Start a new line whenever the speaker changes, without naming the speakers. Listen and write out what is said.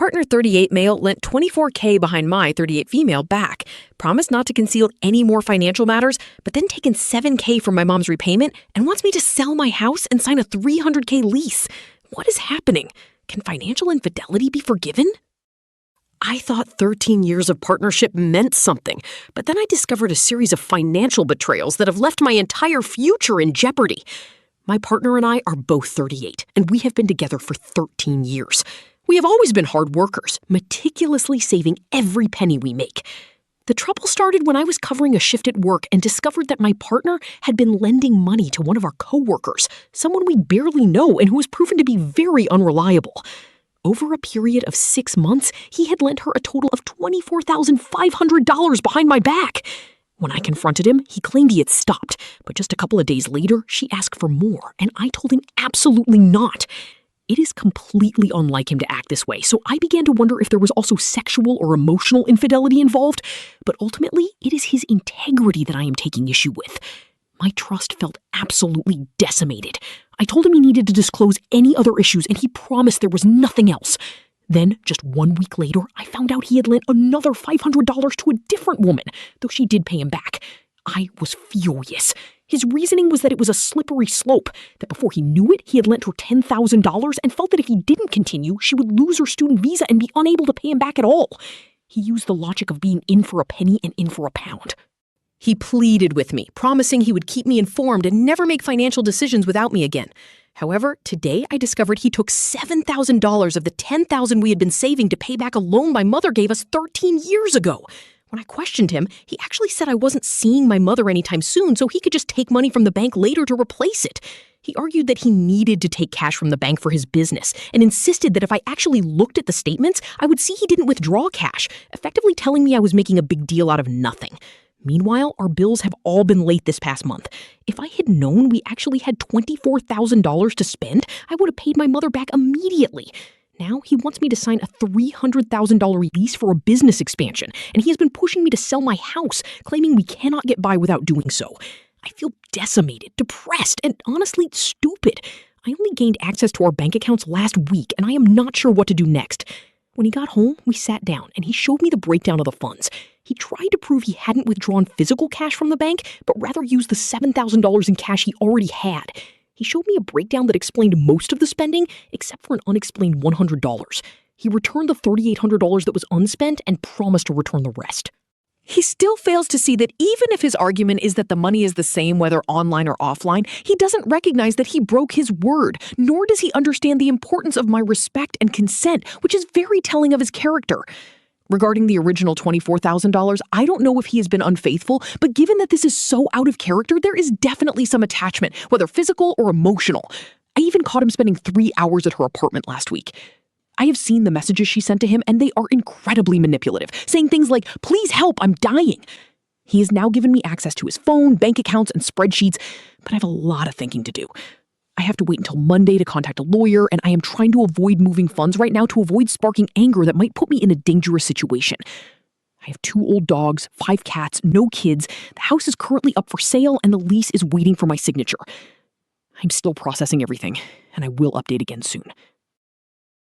partner 38 male lent $24K behind my 38 female back, promised not to conceal any more financial matters, but then taken $7K from my mom's repayment and wants me to sell my house and sign a $300K lease. What is happening? Can financial infidelity be forgiven? I thought 13 years of partnership meant something, but then I discovered a series of financial betrayals that have left my entire future in jeopardy. My partner and I are both 38, and we have been together for 13 years. We have always been hard workers, meticulously saving every penny we make. The trouble started when I was covering a shift at work and discovered that my partner had been lending money to one of our coworkers, someone we barely know and who has proven to be very unreliable. Over a period of 6 months, he had lent her a total of $24,500 behind my back. When I confronted him, he claimed he had stopped, but just a couple of days later, she asked for more, and I told him absolutely not. It is completely unlike him to act this way, so I began to wonder if there was also sexual or emotional infidelity involved, but ultimately, it is his integrity that I am taking issue with. My trust felt absolutely decimated. I told him he needed to disclose any other issues, and he promised there was nothing else. Then, just 1 week later, I found out he had lent another $500 to a different woman, though she did pay him back. I was furious. His reasoning was that it was a slippery slope, that before he knew it, he had lent her $10,000 and felt that if he didn't continue, she would lose her student visa and be unable to pay him back at all. He used the logic of being in for a penny and in for a pound. He pleaded with me, promising he would keep me informed and never make financial decisions without me again. However, today I discovered he took $7,000 of the $10,000 we had been saving to pay back a loan my mother gave us 13 years ago. When I questioned him, he actually said I wasn't seeing my mother anytime soon, so he could just take money from the bank later to replace it. He argued that he needed to take cash from the bank for his business and insisted that if I actually looked at the statements, I would see he didn't withdraw cash, effectively telling me I was making a big deal out of nothing. Meanwhile, our bills have all been late this past month. If I had known we actually had $24,000 to spend, I would have paid my mother back immediately. Now he wants me to sign a $300,000 release for a business expansion, and he has been pushing me to sell my house, claiming we cannot get by without doing so. I feel decimated, depressed, and honestly stupid. I only gained access to our bank accounts last week, and I am not sure what to do next. When he got home, we sat down, and he showed me the breakdown of the funds. He tried to prove he hadn't withdrawn physical cash from the bank, but rather used the $7,000 in cash he already had. He showed me a breakdown that explained most of the spending, except for an unexplained $100. He returned the $3,800 that was unspent and promised to return the rest. He still fails to see that even if his argument is that the money is the same whether online or offline, he doesn't recognize that he broke his word, nor does he understand the importance of my respect and consent, which is very telling of his character. Regarding the original $24,000, I don't know if he has been unfaithful, but given that this is so out of character, there is definitely some attachment, whether physical or emotional. I even caught him spending 3 hours at her apartment last week. I have seen the messages she sent to him, and they are incredibly manipulative, saying things like, "Please help, I'm dying." He has now given me access to his phone, bank accounts, and spreadsheets, but I have a lot of thinking to do. I have to wait until Monday to contact a lawyer, and I am trying to avoid moving funds right now to avoid sparking anger that might put me in a dangerous situation. I have 2 old dogs, 5 cats, no kids, the house is currently up for sale, and the lease is waiting for my signature. I'm still processing everything, and I will update again soon.